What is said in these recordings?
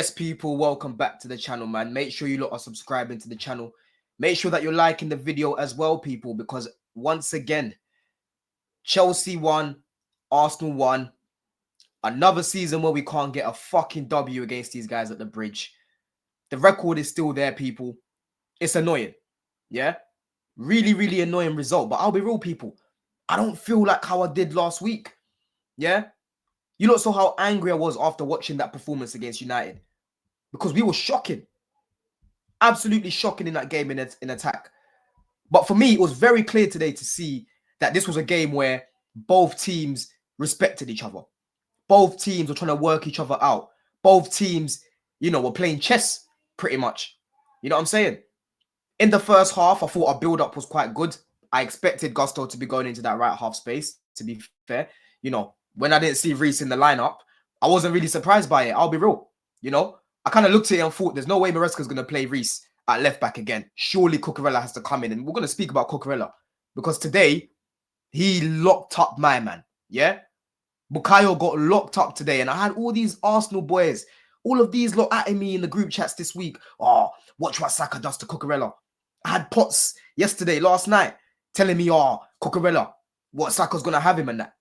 Yes, people, welcome back to the channel, man. Make sure you lot are subscribing to the channel. Make sure that you're liking the video as well, people, because once again, Chelsea won, Arsenal won. Another season where we can't get a fucking W against these guys at the bridge. The record is still there, people. It's annoying. Yeah? Really, really annoying result. But I'll be real, people. I don't feel like how I did last week. Yeah? You lot saw how angry I was after watching that performance against United. Because we were shocking. Absolutely shocking in that game in attack. But for me, it was very clear today to see that this was a game where both teams respected each other. Both teams were trying to work each other out. Both teams, were playing chess pretty much. You know what I'm saying? In the first half, I thought our build-up was quite good. I expected Gusto to be going into that right half space, to be fair. When I didn't see Reece in the lineup, I wasn't really surprised by it. I'll be real. I kind of looked at it and thought, there's no way Maresca's going to play Reece at left back again. Surely Cucurella has to come in. And we're going to speak about Cucurella because today, he locked up my man. Yeah? Bukayo got locked up today. And I had all these Arsenal boys, all of these lot at me in the group chats this week. Oh, watch what Saka does to Cucurella. I had Potts last night, telling me, oh, Cucurella, what Saka's going to have him and that.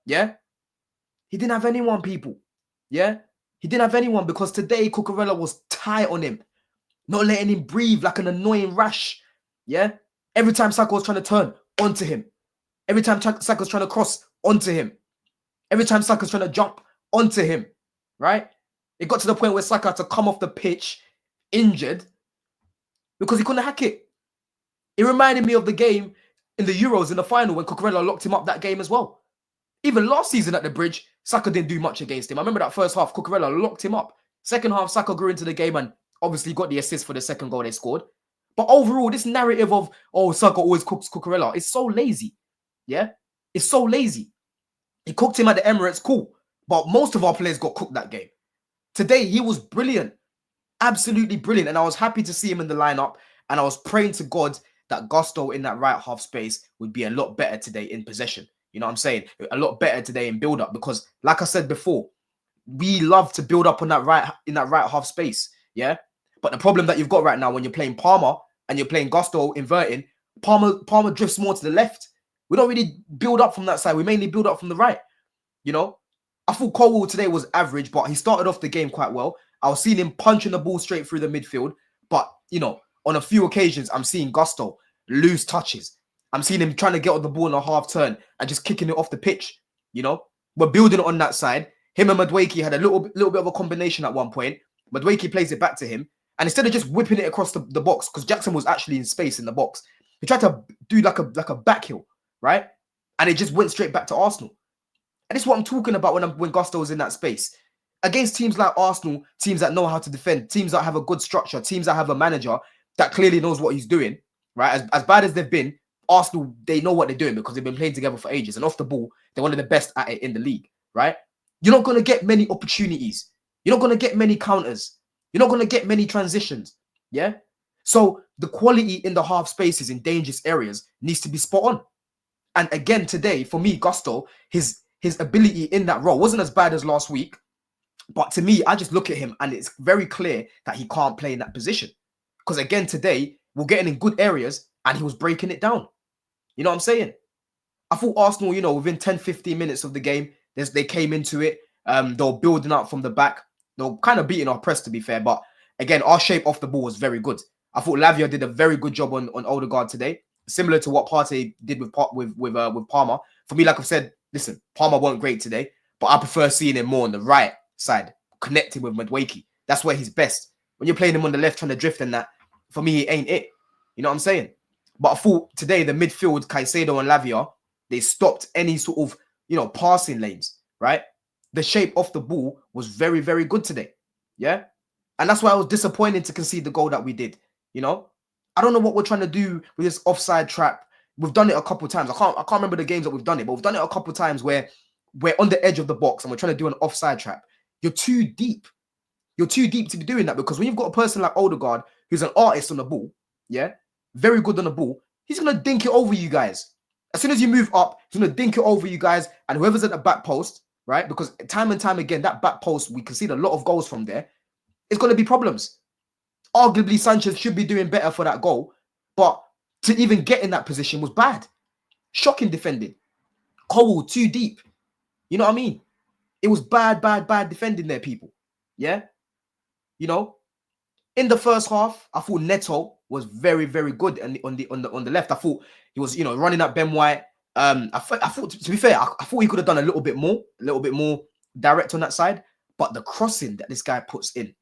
Yeah? He didn't have anyone, people. Yeah? He didn't have anyone because today Cucurella was tight on him. Not letting him breathe like an annoying rash. Yeah? Every time Saka was trying to turn, onto him. Every time Saka's trying to cross, onto him. Every time Saka's trying to jump, onto him. Right? It got to the point where Saka had to come off the pitch, injured, because he couldn't hack it. It reminded me of the game in the Euros in the final when Cucurella locked him up that game as well. Even last season at the bridge, Saka didn't do much against him. I remember that first half, Cucurella locked him up. Second half, Saka grew into the game and obviously got the assist for the second goal they scored. But overall, this narrative of, oh, Saka always cooks Cucurella, it's so lazy. Yeah? It's so lazy. He cooked him at the Emirates, cool. But most of our players got cooked that game. Today, he was brilliant. Absolutely brilliant. And I was happy to see him in the lineup. And I was praying to God that Gusto in that right half space would be a lot better today in possession. You know what I'm saying? A lot better today in build-up because, like I said before, we love to build up on that right half space. Yeah. But the problem that you've got right now when you're playing Palmer and you're playing Gusto inverting, Palmer drifts more to the left. We don't really build up from that side. We mainly build up from the right. I thought Colwell today was average, but he started off the game quite well. I was seeing him punching the ball straight through the midfield. But, on a few occasions, I'm seeing Gusto lose touches. I'm seeing him trying to get on the ball in a half turn and just kicking it off the pitch. We're building on that side. Him and Madueke had a little bit of a combination at one point. Madueke plays it back to him. And instead of just whipping it across the box, because Jackson was actually in space in the box, he tried to do like a back heel, right? And it just went straight back to Arsenal. And this is what I'm talking about when Gusto was in that space. Against teams like Arsenal, teams that know how to defend, teams that have a good structure, teams that have a manager that clearly knows what he's doing, right? As bad as they've been, Arsenal, they know what they're doing because they've been playing together for ages. And off the ball, they're one of the best at it in the league, right? You're not going to get many opportunities. You're not going to get many counters. You're not going to get many transitions, yeah? So the quality in the half spaces in dangerous areas needs to be spot on. And again, today, for me, Gusto, his ability in that role wasn't as bad as last week. But to me, I just look at him and it's very clear that he can't play in that position. Because again, today, we're getting in good areas and he was breaking it down. You know what I'm saying? I thought Arsenal, within 10, 15 minutes of the game, they came into it. They were building up from the back. They were kind of beating our press, to be fair. But again, our shape off the ball was very good. I thought Lavia did a very good job on Odegaard today. Similar to what Partey did with Palmer. For me, like I've said, listen, Palmer wasn't great today. But I prefer seeing him more on the right side, connecting with Madueke. That's where he's best. When you're playing him on the left, trying to drift and that, for me, it ain't it. You know what I'm saying? But I thought today, the midfield, Caicedo and Lavia, they stopped any sort of, passing lanes, right? The shape off the ball was very, very good today. Yeah? And that's why I was disappointed to concede the goal that we did. I don't know what we're trying to do with this offside trap. We've done it a couple of times. I can't remember the games that we've done it, but we've done it a couple of times where we're on the edge of the box and we're trying to do an offside trap. You're too deep. You're too deep to be doing that because when you've got a person like Odegaard, who's an artist on the ball, yeah, very good on the ball, he's going to dink it over you guys. As soon as you move up, he's going to dink it over you guys and whoever's at the back post, right? Because time and time again, that back post, we concede a lot of goals from there. it's going to be problems. Arguably, Sanchez should be doing better for that goal, but to even get in that position was bad. Shocking defending. Cole too deep. You know what I mean? It was bad defending there, people. Yeah? You know? In the first half, I thought Neto was very, very good on the left. I thought he was, running at Ben White. I thought, to be fair, I thought he could have done a little bit more direct on that side. But the crossing that this guy puts in,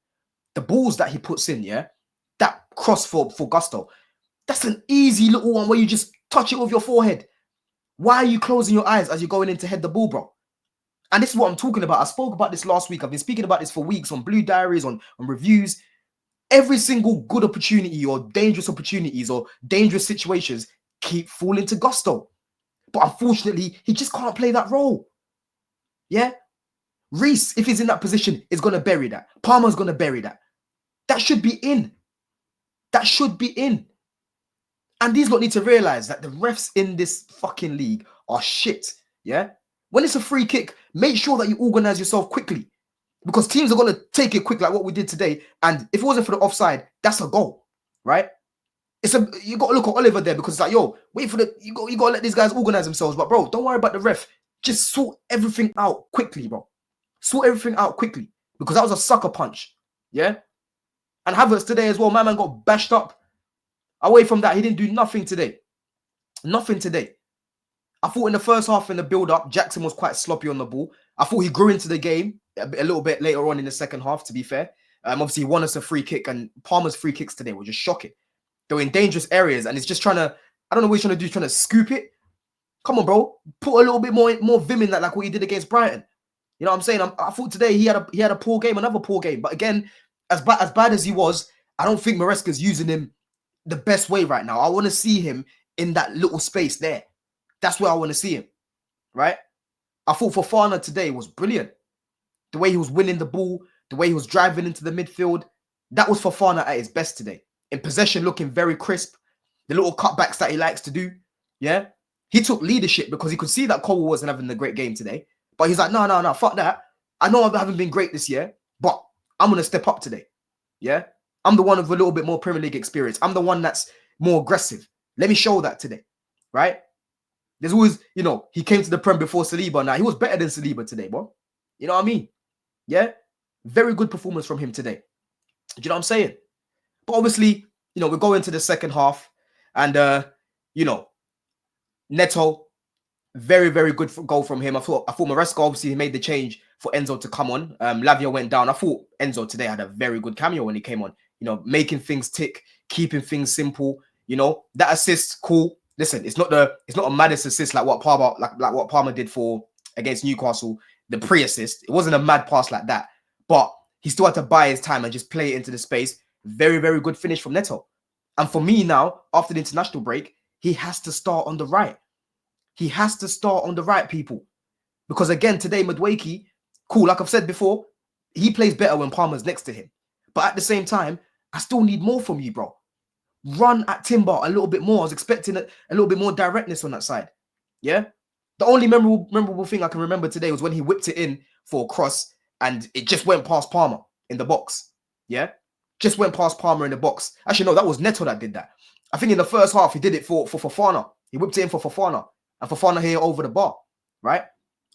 the balls that he puts in, yeah, that cross for Gusto, that's an easy little one where you just touch it with your forehead. Why are you closing your eyes as you're going in to head the ball, bro? And this is what I'm talking about. I spoke about this last week. I've been speaking about this for weeks on Blue Diaries, on reviews. Every single good opportunity or dangerous opportunities or dangerous situations keep falling to Gusto. But unfortunately, he just can't play that role. Yeah? Reece, if he's in that position, is going to bury that. Palmer's going to bury that. That should be in. That should be in. And these lot need to realize that the refs in this fucking league are shit. Yeah? When it's a free kick, make sure that you organize yourself quickly. Because teams are going to take it quick like what we did today. And if it wasn't for the offside, that's a goal. Right? You got to look at Oliver there because it's like, yo, wait for you got to let these guys organize themselves. But bro, don't worry about the ref. Just sort everything out quickly, bro. Sort everything out quickly. Because that was a sucker punch. Yeah? And Havertz today as well, my man got bashed up. Away from that, he didn't do nothing today. Nothing today. I thought in the first half, in the build-up, Jackson was quite sloppy on the ball. I thought he grew into the game a little bit later on in the second half, to be fair. Obviously, he won us a free kick, and Palmer's free kicks today were just shocking. They were in dangerous areas, and he's just trying to, I don't know what he's trying to do, trying to scoop it. Come on, bro. Put a little bit more vim in that, like what he did against Brighton. You know what I'm saying? I thought today he had a poor game, another poor game. But again, as bad as he was, I don't think Maresca's using him the best way right now. I want to see him in that little space there. That's where I want to see him, right? I thought Fofana today was brilliant. The way he was winning the ball, the way he was driving into the midfield, that was Fofana at his best today. In possession, looking very crisp. The little cutbacks that he likes to do, yeah? He took leadership because he could see that Cole wasn't having a great game today. But he's like, no, fuck that. I know I haven't been great this year, but I'm going to step up today, yeah? I'm the one with a little bit more Premier League experience. I'm the one that's more aggressive. Let me show that today, right? There's always, he came to the Prem before Saliba. Now, he was better than Saliba today, bro. You know what I mean? Yeah? Very good performance from him today. Do you know what I'm saying? But obviously, we're going to the second half. And, Neto, very, very good goal from him. I thought Maresca, obviously, he made the change for Enzo to come on. Lavia went down. I thought Enzo today had a very good cameo when he came on. Making things tick, keeping things simple. That assist, cool. Listen, it's not a maddest assist like what Palmer did for against Newcastle, the pre-assist. It wasn't a mad pass like that, but he still had to buy his time and just play it into the space. Very, very good finish from Neto. And for me now, after the international break, he has to start on the right. He has to start on the right, people. Because again, today, Madueke, cool, like I've said before, he plays better when Palmer's next to him. But at the same time, I still need more from you, bro. Run at Timber a little bit more. I was expecting a little bit more directness on that side. Yeah? The only memorable thing I can remember today was when he whipped it in for a cross and it just went past Palmer in the box. Yeah? Just went past Palmer in the box. Actually, no, that was Neto that did that. I think in the first half, he did it for Fofana. He whipped it in for Fofana. And Fofana here over the bar. Right?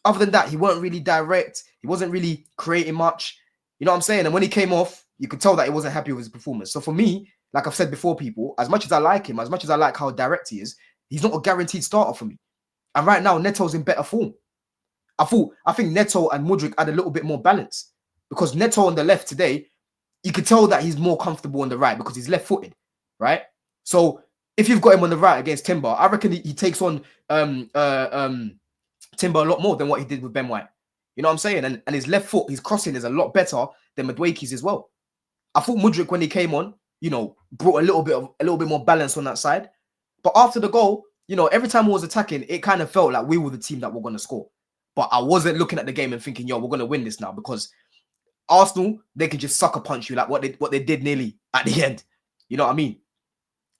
Other than that, he weren't really direct. He wasn't really creating much. You know what I'm saying? And when he came off, you could tell that he wasn't happy with his performance. So for me, like I've said before, people, as much as I like him, as much as I like how direct he is, he's not a guaranteed starter for me. And right now, Neto's in better form. I think Neto and Mudryk add a little bit more balance. Because Neto on the left today, you could tell that he's more comfortable on the right because he's left-footed, right? So if you've got him on the right against Timber, I reckon he takes on Timber a lot more than what he did with Ben White. You know what I'm saying? And his left foot, his crossing is a lot better than Madueke's as well. I thought Mudryk, when he came on, brought a little bit more balance on that side. But after the goal, every time we was attacking, it kind of felt like we were the team that were going to score. But I wasn't looking at the game and thinking, we're going to win this now, because Arsenal, they can just sucker punch you like what they did nearly at the end. You know what I mean?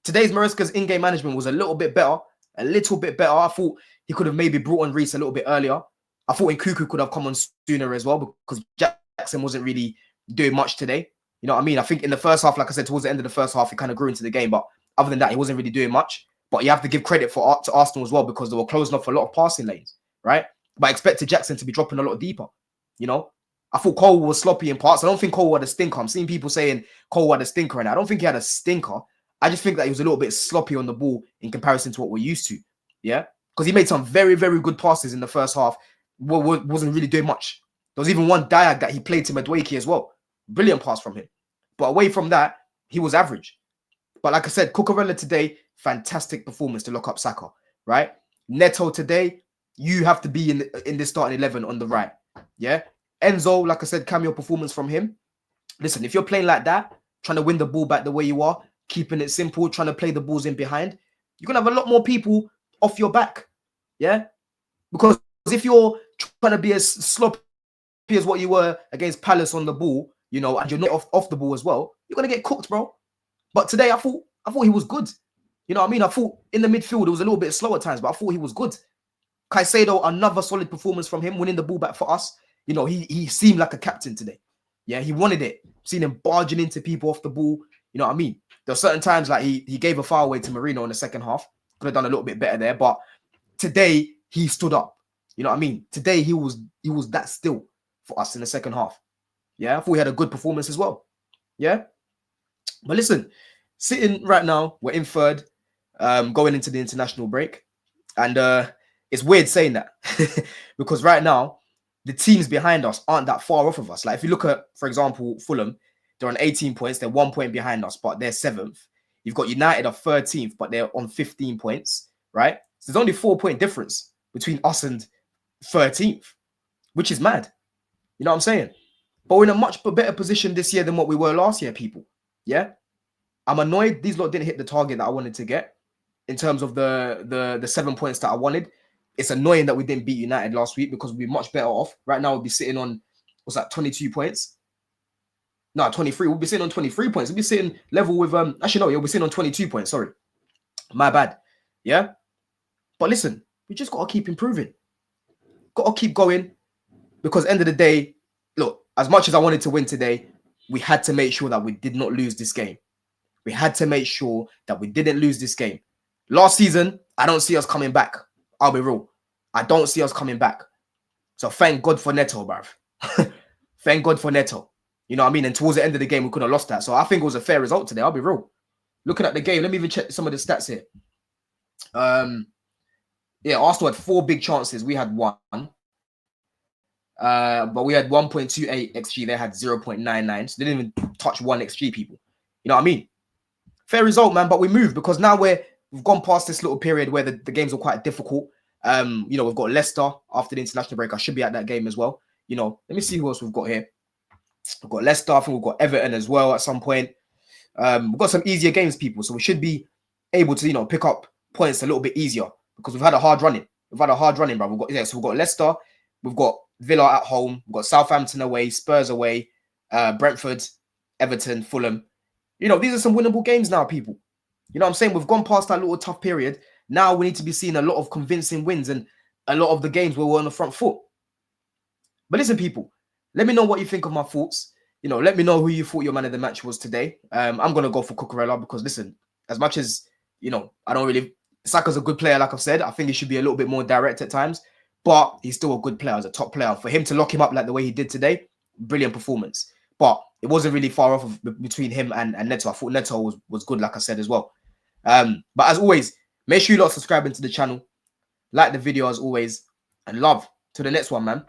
Today's Maresca's in-game management was a little bit better. I thought he could have maybe brought on Reece a little bit earlier. I thought Nkuku could have come on sooner as well, because Jackson wasn't really doing much today. You know what I mean? I think in the first half, like I said, towards the end of the first half, he kind of grew into the game. But other than that, he wasn't really doing much. But you have to give credit to Arsenal as well, because they were closing off a lot of passing lanes, right? But I expected Jackson to be dropping a lot deeper. You know, I thought Cole was sloppy in parts. I don't think Cole had a stinker. I'm seeing people saying Cole had a stinker, and I don't think he had a stinker. I just think that he was a little bit sloppy on the ball in comparison to what we're used to. Yeah, because he made some very, very good passes in the first half. Wasn't really doing much. There was even one diag that he played to Madueke as well. Brilliant pass from him. But away from that, he was average. But like I said, Cucurella today, fantastic performance to lock up Saka, right? Neto today, you have to be in this starting 11 on the right. Yeah. Enzo, like I said, cameo performance from him. Listen, if you're playing like that, trying to win the ball back the way you are, keeping it simple, trying to play the balls in behind, you're going to have a lot more people off your back. Yeah. Because if you're trying to be as sloppy as what you were against Palace on the ball, you know, and you're not off the ball as well, you're going to get cooked, bro. But today, I thought he was good. You know what I mean? I thought in the midfield, it was a little bit slow at times, but I thought he was good. Caicedo, another solid performance from him, winning the ball back for us. You know, he seemed like a captain today. Yeah, he wanted it. Seen him barging into people off the ball. You know what I mean? There were certain times like he gave a foul away to Marino in the second half. Could have done a little bit better there. But today, he stood up. You know what I mean? Today, he was that still for us in the second half. Yeah, I thought he had a good performance as well. Yeah. But listen, sitting right now, we're in third, going into the international break. And it's weird saying that because right now, the teams behind us aren't that far off of us. Like if you look at, for example, Fulham, they're on 18 points. They're 1 point behind us, but they're 7th. You've got United are 13th, but they're on 15 points, right? So there's only 4-point difference between us and 13th, which is mad. You know what I'm saying? But we're in a much better position this year than what we were last year, people. Yeah? I'm annoyed these lot didn't hit the target that I wanted to get in terms of the 7 points that I wanted. It's annoying that we didn't beat United last week because we'd be much better off. Right now, we'll be sitting on, what's that, 22 points? No, 23. We'll be sitting on 23 points. We'll be sitting level with, actually, no, we'll be sitting on 22 points. Sorry. My bad. Yeah? But listen, we just got to keep improving. Got to keep going because end of the day, look, as much as I wanted to win today, we had to make sure that we did not lose this game. We had to make sure that we didn't lose this game. Last season, I don't see us coming back. I'll be real. I don't see us coming back. So thank God for Neto, bruv. Thank God for Neto. You know what I mean? And towards the end of the game, we could have lost that. So I think it was a fair result today. I'll be real. Looking at the game, let me even check some of the stats here. Yeah, Arsenal had 4 big chances. We had 1. But we had 1.28 XG. They had 0.99. So they didn't even touch 1 XG, people. You know what I mean? Fair result, man. But we moved because now we've gone past this little period where the games were quite difficult. You know, we've got Leicester after the international break. I should be at that game as well. You know, let me see who else we've got here. We've got Leicester. I think we've got Everton as well at some point. We've got some easier games, people. So we should be able to, you know, pick up points a little bit easier because we've had a hard running. We've had a hard running, bro. So we've got Leicester. We've got Villa at home. We've got Southampton away, Spurs away, Brentford, Everton, Fulham. You know, these are some winnable games now, people. You know what I'm saying? We've gone past that little tough period. Now we need to be seeing a lot of convincing wins and a lot of the games where we're on the front foot. But listen, people, let me know what you think of my thoughts. You know, let me know who you thought your man of the match was today. I'm going to go for Cucurella because, listen, as much as, you know, I don't really... Saka's a good player, like I've said. I think he should be a little bit more direct at times. But he's still a good player, as a top player. For him to lock him up like the way he did today, brilliant performance. But it wasn't really far off between him and Neto. I thought Neto was good, like I said, as well. But as always, make sure you lot subscribe to the channel. Like the video as always. And love to the next one, man.